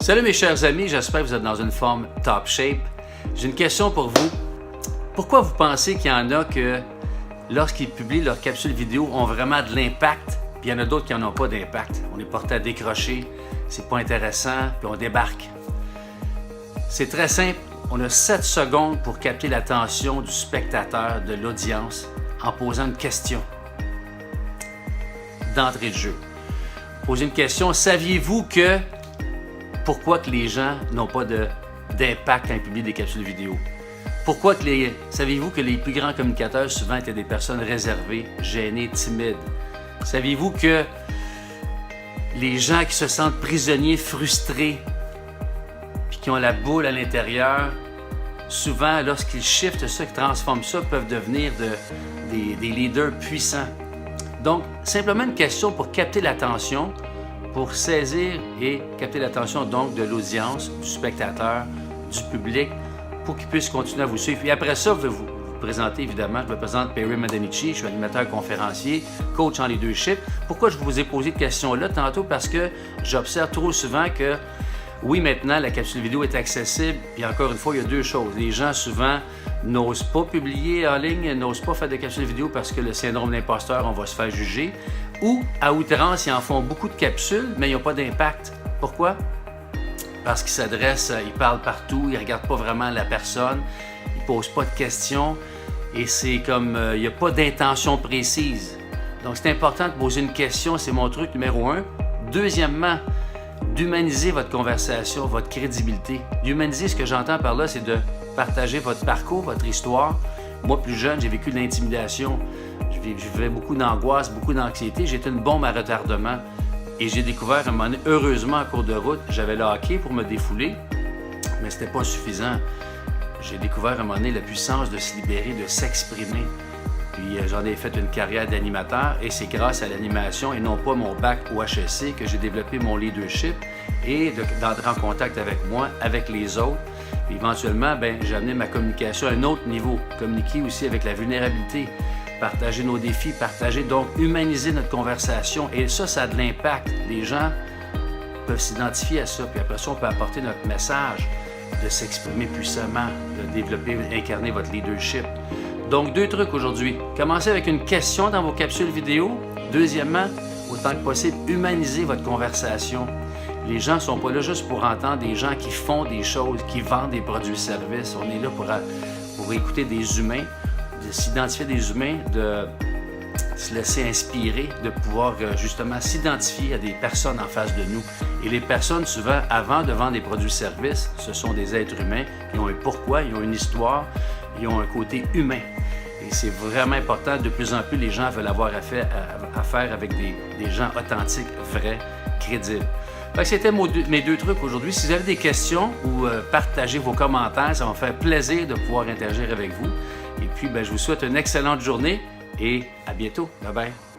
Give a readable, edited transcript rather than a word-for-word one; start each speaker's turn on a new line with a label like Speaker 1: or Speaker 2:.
Speaker 1: Salut mes chers amis, j'espère que vous êtes dans une forme top shape. J'ai une question pour vous. Pourquoi vous pensez qu'il y en a que lorsqu'ils publient leurs capsules vidéo ont vraiment de l'impact, puis il y en a d'autres qui n'en ont pas d'impact? On est porté à décrocher, c'est pas intéressant, puis on débarque. C'est très simple, on a 7 secondes pour capter l'attention du spectateur, de l'audience, en posant une question d'entrée de jeu. Posez une question, saviez-vous que... Pourquoi que les gens n'ont pas d'impact quand ils publient des capsules vidéo? Pourquoi que saviez-vous que les plus grands communicateurs souvent étaient des personnes réservées, gênées, timides? Saviez-vous que les gens qui se sentent prisonniers, frustrés, puis qui ont la boule à l'intérieur, souvent lorsqu'ils shiftent ça, qu'ils transforment ça, peuvent devenir des leaders puissants? Donc, simplement une question pour capter l'attention, pour saisir et capter l'attention donc de l'audience, du spectateur, du public, pour qu'ils puissent continuer à vous suivre. Et après ça, je vais vous présenter évidemment, je me présente Perry Madanici, je suis animateur conférencier, coach en leadership. Pourquoi je vous ai posé cette question-là tantôt? Parce que j'observe trop souvent que, oui, maintenant, la capsule vidéo est accessible, puis encore une fois, il y a deux choses. Les gens souvent n'osent pas publier en ligne, n'osent pas faire de capsules vidéo parce que le syndrome d'imposteur, on va se faire juger. Ou, à outrance, ils en font beaucoup de capsules, mais ils n'ont pas d'impact. Pourquoi? Parce qu'ils s'adressent, ils parlent partout, ils ne regardent pas vraiment la personne, ils ne posent pas de questions, et c'est comme, il n'y a pas d'intention précise. Donc, c'est important de poser une question, c'est mon truc numéro 1. Deuxièmement, d'humaniser votre conversation, votre crédibilité. D'humaniser, ce que j'entends par là, c'est de partager votre parcours, votre histoire. Moi, plus jeune, j'ai vécu de l'intimidation. Je vivais beaucoup d'angoisse, beaucoup d'anxiété. J'étais une bombe à retardement. Et j'ai découvert, à un moment donné, heureusement, en cours de route, j'avais le hockey pour me défouler, mais c'était pas suffisant. J'ai découvert, à un moment donné, la puissance de se libérer, de s'exprimer. Puis j'en ai fait une carrière d'animateur et c'est grâce à l'animation et non pas mon bac au HEC que j'ai développé mon leadership et d'entrer en contact avec moi, avec les autres. Puis éventuellement, j'ai amené ma communication à un autre niveau. Communiquer aussi avec la vulnérabilité, partager nos défis, partager, donc humaniser notre conversation. Et ça a de l'impact. Les gens peuvent s'identifier à ça. Puis après ça, on peut apporter notre message de s'exprimer puissamment, de développer, incarner votre leadership. Donc, 2 trucs aujourd'hui. Commencez avec une question dans vos capsules vidéo. Deuxièmement, autant que possible, humanisez votre conversation. Les gens ne sont pas là juste pour entendre des gens qui font des choses, qui vendent des produits et services. On est là pour écouter des humains, de s'identifier des humains, de se laisser inspirer, de pouvoir justement s'identifier à des personnes en face de nous. Et les personnes, souvent, avant de vendre des produits et services, ce sont des êtres humains. Ils ont un pourquoi, ils ont une histoire, ils ont un côté humain. Et c'est vraiment important. De plus en plus, les gens veulent avoir affaire avec des gens authentiques, vrais, crédibles. C'était mes 2 trucs aujourd'hui. Si vous avez des questions ou partagez vos commentaires, ça va me faire plaisir de pouvoir interagir avec vous. Et puis, je vous souhaite une excellente journée et à bientôt. Bye bye.